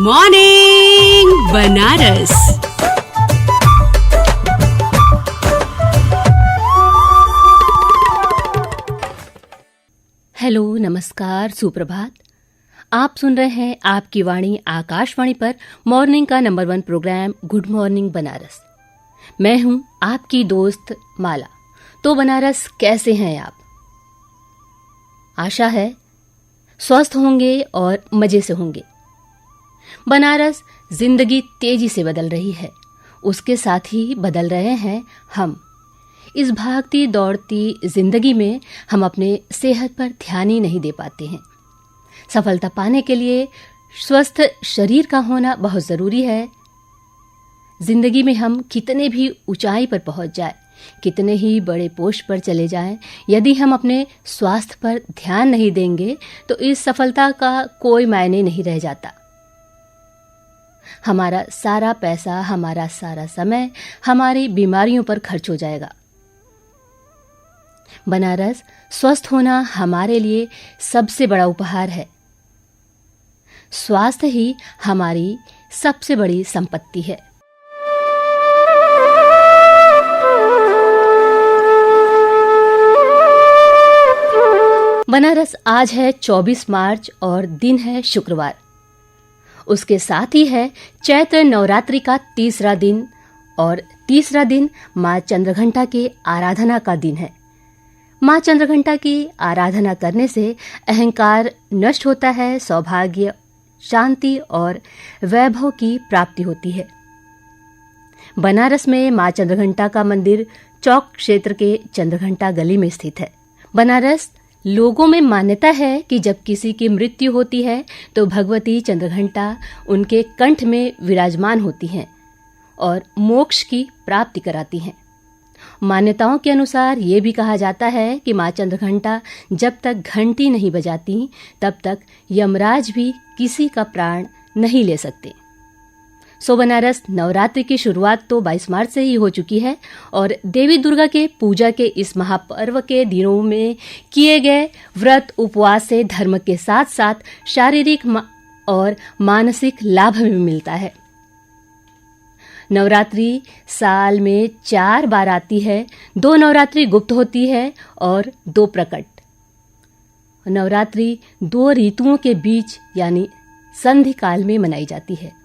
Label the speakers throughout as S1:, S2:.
S1: Morning Banaras.
S2: Hello, नमस्कार, सुप्रभात। आप सुन रहे हैं आपकी वाणी आकाशवाणी पर मॉर्निंग का number 1 programme good morning Banaras. मैं हूं आपकी दोस्त माला। तो बनारस, कैसे हैं आप? आशा है स्वस्थ होंगे और मजे से होंगे। बनारस जिंदगी तेजी से बदल रही है, उसके साथ ही बदल रहे हैं हम। इस भागती दौड़ती जिंदगी में हम अपने सेहत पर ध्यान ही नहीं दे पाते हैं। सफलता पाने के लिए स्वस्थ शरीर का होना बहुत जरूरी है। जिंदगी में हम कितने भी ऊंचाई पर पहुंच जाए, कितने ही बड़े पोस्ट पर चले जाएं, यदि हम अपने स्वास्थ्य पर ध्यान नहीं देंगे तो इस सफलता का कोई मायने नहीं रह जाता। हमारा सारा पैसा, हमारा सारा समय हमारी बीमारियों पर खर्च हो जाएगा। बनारस, स्वस्थ होना हमारे लिए सबसे बड़ा उपहार है। स्वास्थ्य ही हमारी सबसे बड़ी संपत्ति है। बनारस, आज है 24 मार्च और दिन है शुक्रवार। उसके साथ ही है चैत्र नवरात्रि का तीसरा दिन, और तीसरा दिन माँ चंद्रघंटा के आराधना का दिन है। माँ चंद्रघंटा की आराधना करने से अहंकार नष्ट होता है, सौभाग्य, शांति और वैभव की प्राप्ति होती है। बनारस में माँ चंद्रघंटा का मंदिर चौक क्षेत्र के चंद्रघंटा गली में स्थित है। बनारस, लोगों में मान्यता है कि जब किसी की मृत्यु होती है तो भगवती चंद्रघंटा उनके कंठ में विराजमान होती हैं और मोक्ष की प्राप्ति कराती हैं। मान्यताओं के अनुसार ये भी कहा जाता है कि माँ चंद्रघंटा जब तक घंटी नहीं बजाती तब तक यमराज भी किसी का प्राण नहीं ले सकते। सो बनारस, नवरात्रि की शुरुआत तो 22 मार्च से ही हो चुकी है और देवी दुर्गा के पूजा के इस महापर्व के दिनों में किए गए व्रत उपवास से धर्म के साथ साथ शारीरिक और मानसिक लाभ भी मिलता है। नवरात्रि साल में 4 बार आती है। 2 नवरात्रि गुप्त होती है और 2 प्रकट। नवरात्रि 2 ऋतुओं के बीच यानी संधि काल में मनाई जाती है।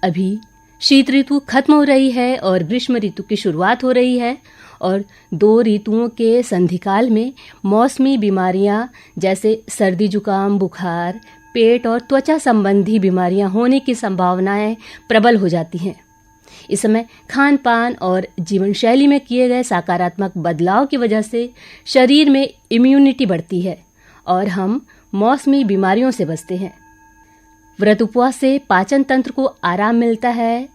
S2: अभी शीत ऋतु खत्म हो रही है और ग्रीष्म ऋतु की शुरुआत हो रही है, और 2 ऋतुओं के संधिकाल में मौसमी बीमारियां जैसे सर्दी, जुकाम, बुखार, पेट और त्वचा संबंधी बीमारियां होने की संभावनाएं प्रबल हो जाती हैं। इस समय खान पान और जीवन शैली में किए गए सकारात्मक बदलाव की वजह से शरीर में इम्यूनिटी बढ़ती है और हम मौसमी बीमारियों से बचते हैं। व्रत उपवास से पाचन तंत्र को आराम मिलता है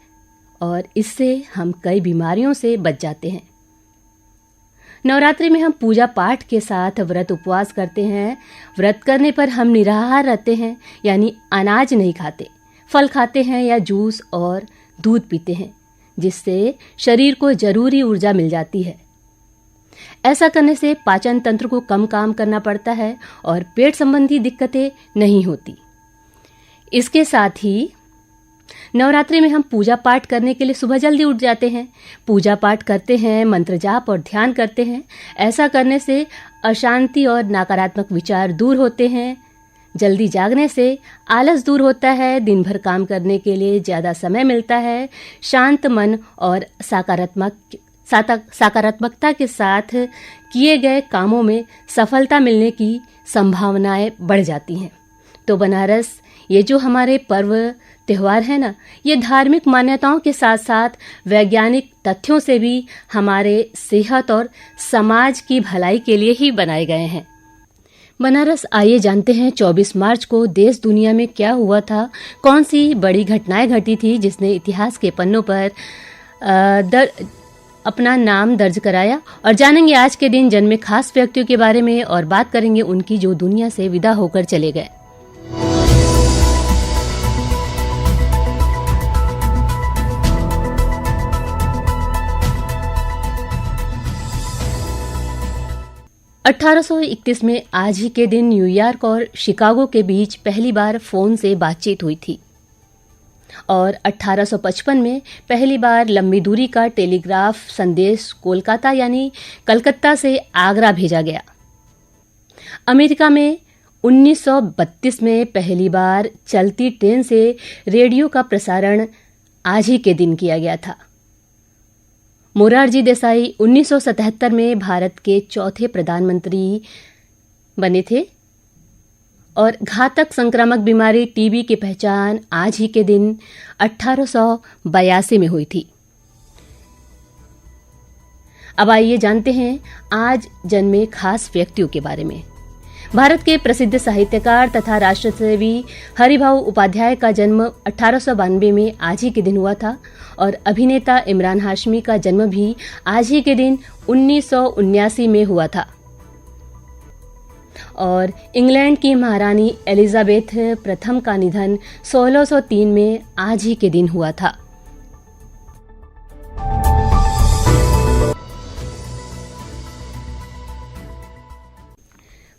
S2: और इससे हम कई बीमारियों से बच जाते हैं। नवरात्रि में हम पूजा पाठ के साथ व्रत उपवास करते हैं। व्रत करने पर हम निराहार रहते हैं, यानी अनाज नहीं खाते, फल खाते हैं या जूस और दूध पीते हैं, जिससे शरीर को जरूरी ऊर्जा मिल जाती है। ऐसा करने से पाचन तंत्र को कम काम करना पड़ता है और पेट संबंधी दिक्कतें नहीं होती। इसके साथ ही नवरात्रि में हम पूजा पाठ करने के लिए सुबह जल्दी उठ जाते हैं, पूजा पाठ करते हैं, मंत्र जाप और ध्यान करते हैं। ऐसा करने से अशांति और नकारात्मक विचार दूर होते हैं। जल्दी जागने से आलस दूर होता है, दिन भर काम करने के लिए ज़्यादा समय मिलता है। शांत मन और सकारात्मकता के साथ किए गए कामों में सफलता मिलने की संभावनाएं बढ़ जाती हैं। तो बनारस, ये जो हमारे पर्व त्योहार है ना, ये धार्मिक मान्यताओं के साथ साथ वैज्ञानिक तथ्यों से भी हमारे सेहत और समाज की भलाई के लिए ही बनाए गए हैं। बनारस, आइए जानते हैं 24 मार्च को देश दुनिया में क्या हुआ था, कौन सी बड़ी घटनाएं घटी थी जिसने इतिहास के पन्नों पर अपना नाम दर्ज कराया। और जानेंगे आज के दिन जन्मे खास व्यक्तियों के बारे में और बात करेंगे उनकी जो दुनिया से विदा होकर चले गए। 1831 में आज ही के दिन न्यूयॉर्क और शिकागो के बीच पहली बार फोन से बातचीत हुई थी। और 1855 में पहली बार लंबी दूरी का टेलीग्राफ संदेश कोलकाता यानी कलकत्ता से आगरा भेजा गया। अमेरिका में 1932 में पहली बार चलती ट्रेन से रेडियो का प्रसारण आज ही के दिन किया गया था। मोरारजी देसाई 1977 में भारत के चौथे प्रधानमंत्री बने थे और घातक संक्रामक बीमारी टीबी की पहचान आज ही के दिन 1882 में हुई थी। अब आइए जानते हैं आज जन्मे खास व्यक्तियों के बारे में। भारत के प्रसिद्ध साहित्यकार तथा राष्ट्रसेवी हरिभाऊ उपाध्याय का जन्म 1892 में आज ही के दिन हुआ था और अभिनेता इमरान हाशमी का जन्म भी आज ही के दिन 1979 में हुआ था। और इंग्लैंड की महारानी एलिजाबेथ प्रथम का निधन 1603 में आज ही के दिन हुआ था।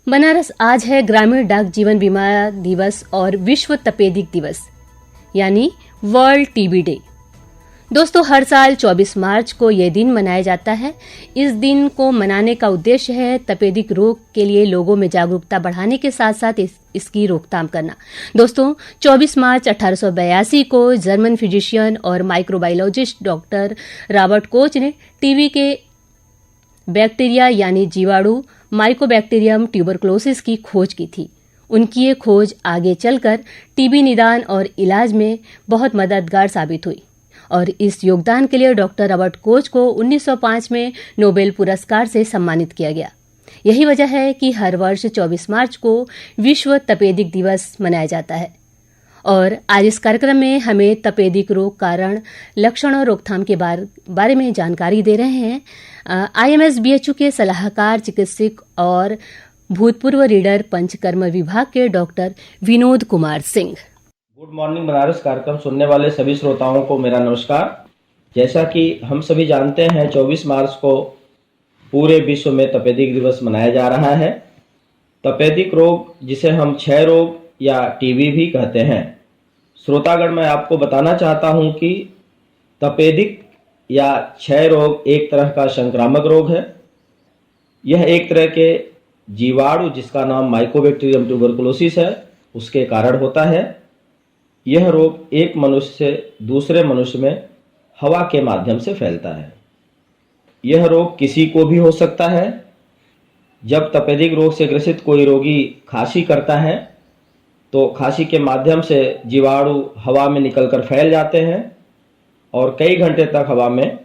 S2: बनारस आज है ग्रामीण डाक जीवन बीमा दिवस और विश्व तपेदिक दिवस यानी वर्ल्ड टीबी डे। दोस्तों, हर साल 24 मार्च को यह दिन मनाया जाता है। इस दिन को मनाने का उद्देश्य है तपेदिक रोग के लिए लोगों में जागरूकता बढ़ाने के साथ साथ इसकी रोकथाम करना। दोस्तों, 24 मार्च 1882 को जर्मन फिजिशियन और माइक्रोबायोलॉजिस्ट डॉक्टर रॉबर्ट कोच ने टीबी के बैक्टीरिया यानी जीवाणु माइकोबैक्टीरियम ट्यूबरकुलोसिस की खोज की थी। उनकी ये खोज आगे चलकर टीबी निदान और इलाज में बहुत मददगार साबित हुई और इस योगदान के लिए डॉक्टर रॉबर्ट कोच को 1905 में नोबेल पुरस्कार से सम्मानित किया गया। यही वजह है कि हर वर्ष 24 मार्च को विश्व तपेदिक दिवस मनाया जाता है। और आज इस कार्यक्रम में हमें तपेदिक रोग कारण, लक्षण और रोकथाम के बारे में जानकारी दे रहे हैं IMS-BHU के सलाहकार चिकित्सक और भूतपूर्व रीडर पंचकर्म विभाग के doctor Vinod Kumar Singh.
S1: Good morning Banaras कार्यक्रम सुनने वाले सभी श्रोताओं को मेरा नमस्कार। जैसा कि हम सभी जानते हैं 24 मार्च को पूरे विश्व में तपेदिक दिवस मनाया जा रहा है। तपेदिक रोग जिसे हम क्षय रोग या टीबी भी कहते हैं। श्रोतागण, मैं आपको बताना चाहता हूं कि तपेदिक या क्षय रोग एक तरह का संक्रामक रोग है। यह एक तरह के जीवाणु जिसका नाम माइकोबैक्टीरियम ट्यूबरकुलोसिस है उसके कारण होता है। यह रोग एक मनुष्य से दूसरे मनुष्य में हवा के माध्यम से फैलता है। यह रोग किसी को भी हो सकता है। जब तपेदिक रोग से ग्रसित कोई रोगी खांसी करता है तो खांसी के माध्यम से जीवाणु हवा में निकलकर फैल जाते हैं और कई घंटे तक हवा में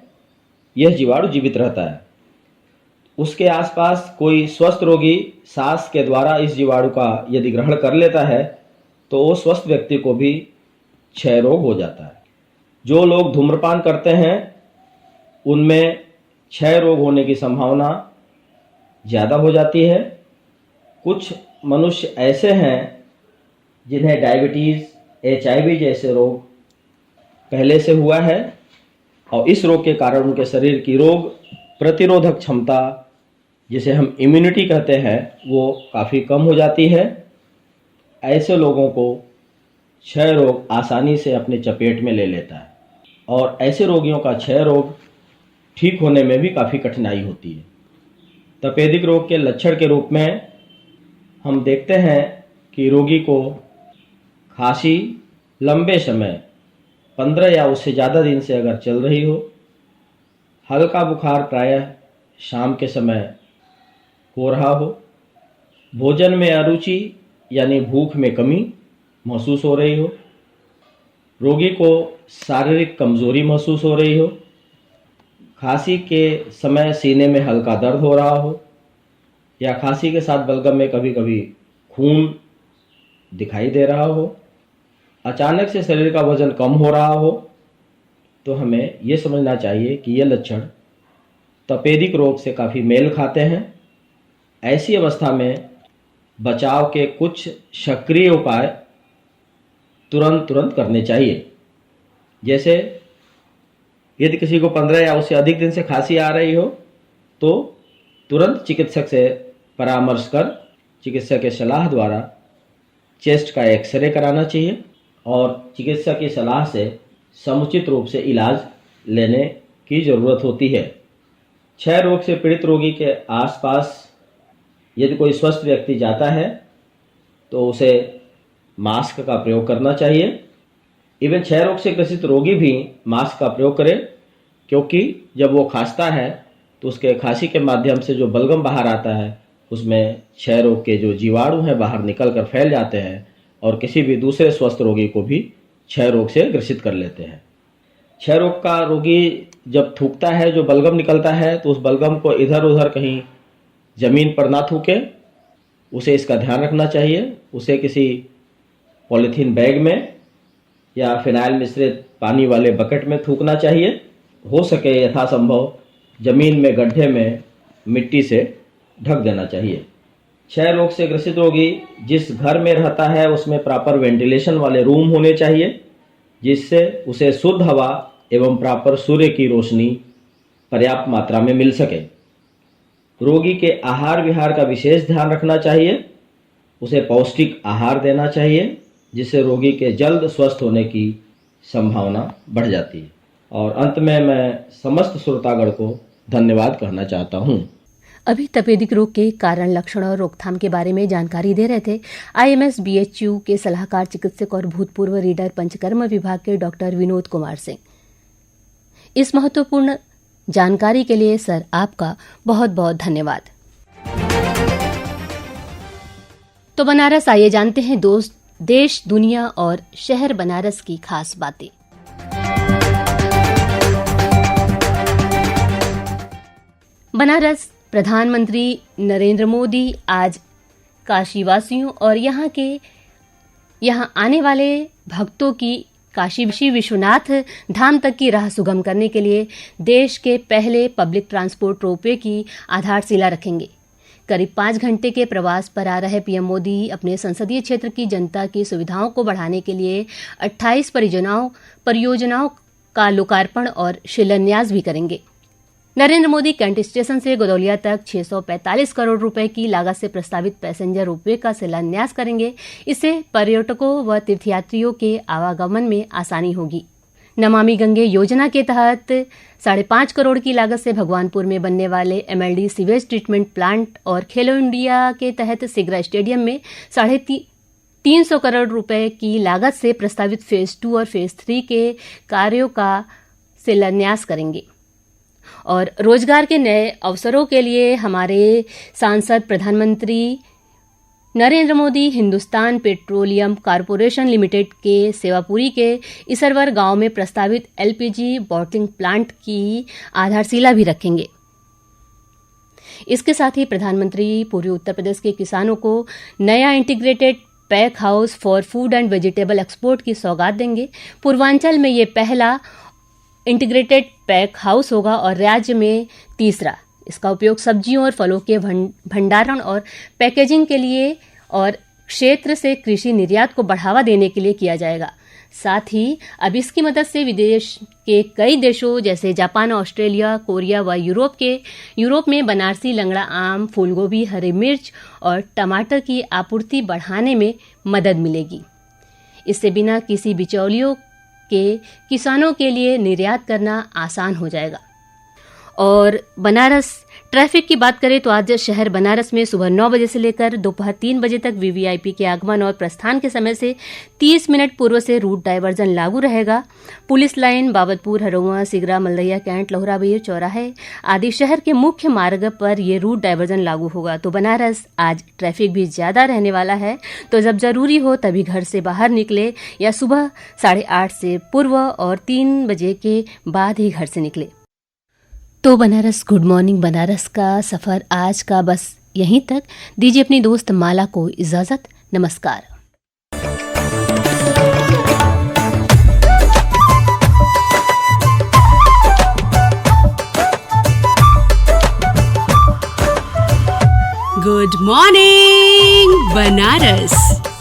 S1: यह जीवाणु जीवित रहता है। उसके आसपास कोई स्वस्थ रोगी सांस के द्वारा इस जीवाणु का यदि ग्रहण कर लेता है तो वो स्वस्थ व्यक्ति को भी क्षय रोग हो जाता है। जो लोग धूम्रपान करते हैं उनमें क्षय रोग होने की संभावना ज़्यादा हो जाती है। कुछ मनुष्य ऐसे हैं जिन्हें डायबिटीज़, HIV जैसे रोग पहले से हुआ है और इस रोग के कारण उनके शरीर की रोग प्रतिरोधक क्षमता जिसे हम इम्यूनिटी कहते हैं वो काफ़ी कम हो जाती है। ऐसे लोगों को क्षय रोग आसानी से अपने चपेट में ले लेता है और ऐसे रोगियों का क्षय रोग ठीक होने में भी काफ़ी कठिनाई होती है। तपेदिक रोग के लक्षण के रूप में हम देखते हैं कि रोगी को खांसी लंबे समय 15 या उससे ज़्यादा दिन से अगर चल रही हो, हल्का बुखार प्रायः शाम के समय हो रहा हो, भोजन में अरुचि यानी भूख में कमी महसूस हो रही हो, रोगी को शारीरिक कमजोरी महसूस हो रही हो, खांसी के समय सीने में हल्का दर्द हो रहा हो या खांसी के साथ बलगम में कभी कभी खून दिखाई दे रहा हो, अचानक से शरीर का वजन कम हो रहा हो, तो हमें ये समझना चाहिए कि ये लक्षण तपेदिक रोग से काफ़ी मेल खाते हैं। ऐसी अवस्था में बचाव के कुछ सक्रिय उपाय तुरंत करने चाहिए। जैसे यदि किसी को 15 या उससे अधिक दिन से खांसी आ रही हो तो तुरंत चिकित्सक से परामर्श कर चिकित्सक के सलाह द्वारा चेस्ट का एक्सरे कराना चाहिए और चिकित्सक की सलाह से समुचित रूप से इलाज लेने की ज़रूरत होती है। क्षय रोग से पीड़ित रोगी के आसपास यदि कोई स्वस्थ व्यक्ति जाता है तो उसे मास्क का प्रयोग करना चाहिए। इवन क्षय रोग से ग्रसित रोगी भी मास्क का प्रयोग करे, क्योंकि जब वो खांसता है तो उसके खांसी के माध्यम से जो बलगम बाहर आता है उसमें क्षय रोग के जो जीवाणु हैं बाहर निकल कर फैल जाते हैं और किसी भी दूसरे स्वस्थ रोगी को भी क्षय रोग से ग्रसित कर लेते हैं। क्षय रोग का रोगी जब थूकता है, जो बलगम निकलता है, तो उस बलगम को इधर उधर कहीं ज़मीन पर ना थूके, उसे इसका ध्यान रखना चाहिए। उसे किसी पॉलीथीन बैग में या फिनाइल मिश्रित पानी वाले बकेट में थूकना चाहिए। हो सके यथासंभव ज़मीन में गड्ढे में मिट्टी से ढक देना चाहिए। क्षय रोग से ग्रसित रोगी जिस घर में रहता है उसमें प्रॉपर वेंटिलेशन वाले रूम होने चाहिए, जिससे उसे शुद्ध हवा एवं प्रॉपर सूर्य की रोशनी पर्याप्त मात्रा में मिल सके। रोगी के आहार विहार का विशेष ध्यान रखना चाहिए। उसे पौष्टिक आहार देना चाहिए, जिससे रोगी के जल्द स्वस्थ होने की संभावना बढ़ जाती है। और अंत में मैं समस्त श्रोतागण को धन्यवाद कहना चाहता हूँ।
S2: अभी तपेदिक रोग के कारण, लक्षण और रोकथाम के बारे में जानकारी दे रहे थे IMS BHU के सलाहकार चिकित्सक और भूतपूर्व रीडर पंचकर्म विभाग के डॉक्टर विनोद कुमार सिंह। इस महत्वपूर्ण जानकारी के लिए सर आपका बहुत बहुत धन्यवाद। तो बनारस आइए जानते हैं दोस्त देश, दुनिया और शहर बनारस की खास बातें। बनारस प्रधानमंत्री नरेंद्र मोदी आज काशीवासियों और यहाँ आने वाले भक्तों की काशी विश्वनाथ धाम तक की राह सुगम करने के लिए देश के पहले पब्लिक ट्रांसपोर्ट रोपवे की आधारशिला रखेंगे। करीब 5 घंटे के प्रवास पर आ रहे पीएम मोदी अपने संसदीय क्षेत्र की जनता की सुविधाओं को बढ़ाने के लिए 28 परियोजनाओं का लोकार्पण और शिलान्यास भी करेंगे। नरेंद्र मोदी कैंट स्टेशन से गोदौलिया तक 645 करोड़ रुपए की लागत से प्रस्तावित पैसेंजर रोपवे का शिलान्यास करेंगे। इससे पर्यटकों व तीर्थयात्रियों के आवागमन में आसानी होगी। नमामि गंगे योजना के तहत 5.5 करोड़ की लागत से भगवानपुर में बनने वाले MLD सीवेज ट्रीटमेंट प्लांट और खेलो इंडिया के तहत सिगरा स्टेडियम में 350 करोड़ रुपए की लागत से प्रस्तावित फेज 2 और फेज 3 के कार्यों का शिलान्यास करेंगे। और रोजगार के नए अवसरों के लिए हमारे सांसद प्रधानमंत्री Narendra Modi Hindustan petroleum corporation limited के सेवापुरी के इसरवर गांव में प्रस्तावित LPG बॉटलिंग प्लांट की आधारशिला भी रखेंगे। इसके साथ ही प्रधानमंत्री पूर्वी उत्तर प्रदेश के किसानों को नया integrated pack house for food and vegetable export की सौगात देंगे। पूर्वांचल में ये पहला इंटीग्रेटेड पैक हाउस होगा और राज्य में तीसरा। इसका उपयोग सब्जियों और फलों के भंडारण और पैकेजिंग के लिए और क्षेत्र से कृषि निर्यात को बढ़ावा देने के लिए किया जाएगा। साथ ही अब इसकी मदद से विदेश के कई देशों जैसे जापान, ऑस्ट्रेलिया, कोरिया व यूरोप में बनारसी लंगड़ा आम, फूलगोभी, हरी मिर्च और टमाटर की आपूर्ति बढ़ाने में मदद मिलेगी। इससे बिना किसी बिचौलियों के किसानों के लिए निर्यात करना आसान हो जाएगा। और बनारस ट्रैफिक की बात करें तो आज शहर बनारस में सुबह 9 बजे से लेकर दोपहर 3 बजे तक VVIP के आगमन और प्रस्थान के समय से 30 मिनट पूर्व से रूट डायवर्जन लागू रहेगा। Police line, Babatpur, Haroa, Sigra, Maldahiya cantt, Lahurabir चौराहे आदि शहर के मुख्य मार्ग पर यह रूट डायवर्जन लागू होगा। तो बनारस आज ट्रैफिक भी ज्यादा रहने वाला है, तो जब जरूरी हो तभी घर से बाहर निकले या सुबह 8:30 से पूर्व और 3 बजे के बाद ही घर से निकले। तो बनारस गुड मॉर्निंग बनारस का सफ़र आज का बस यहीं तक। दीजिए अपनी दोस्त माला को इजाज़त। नमस्कार।
S3: Good morning Banaras.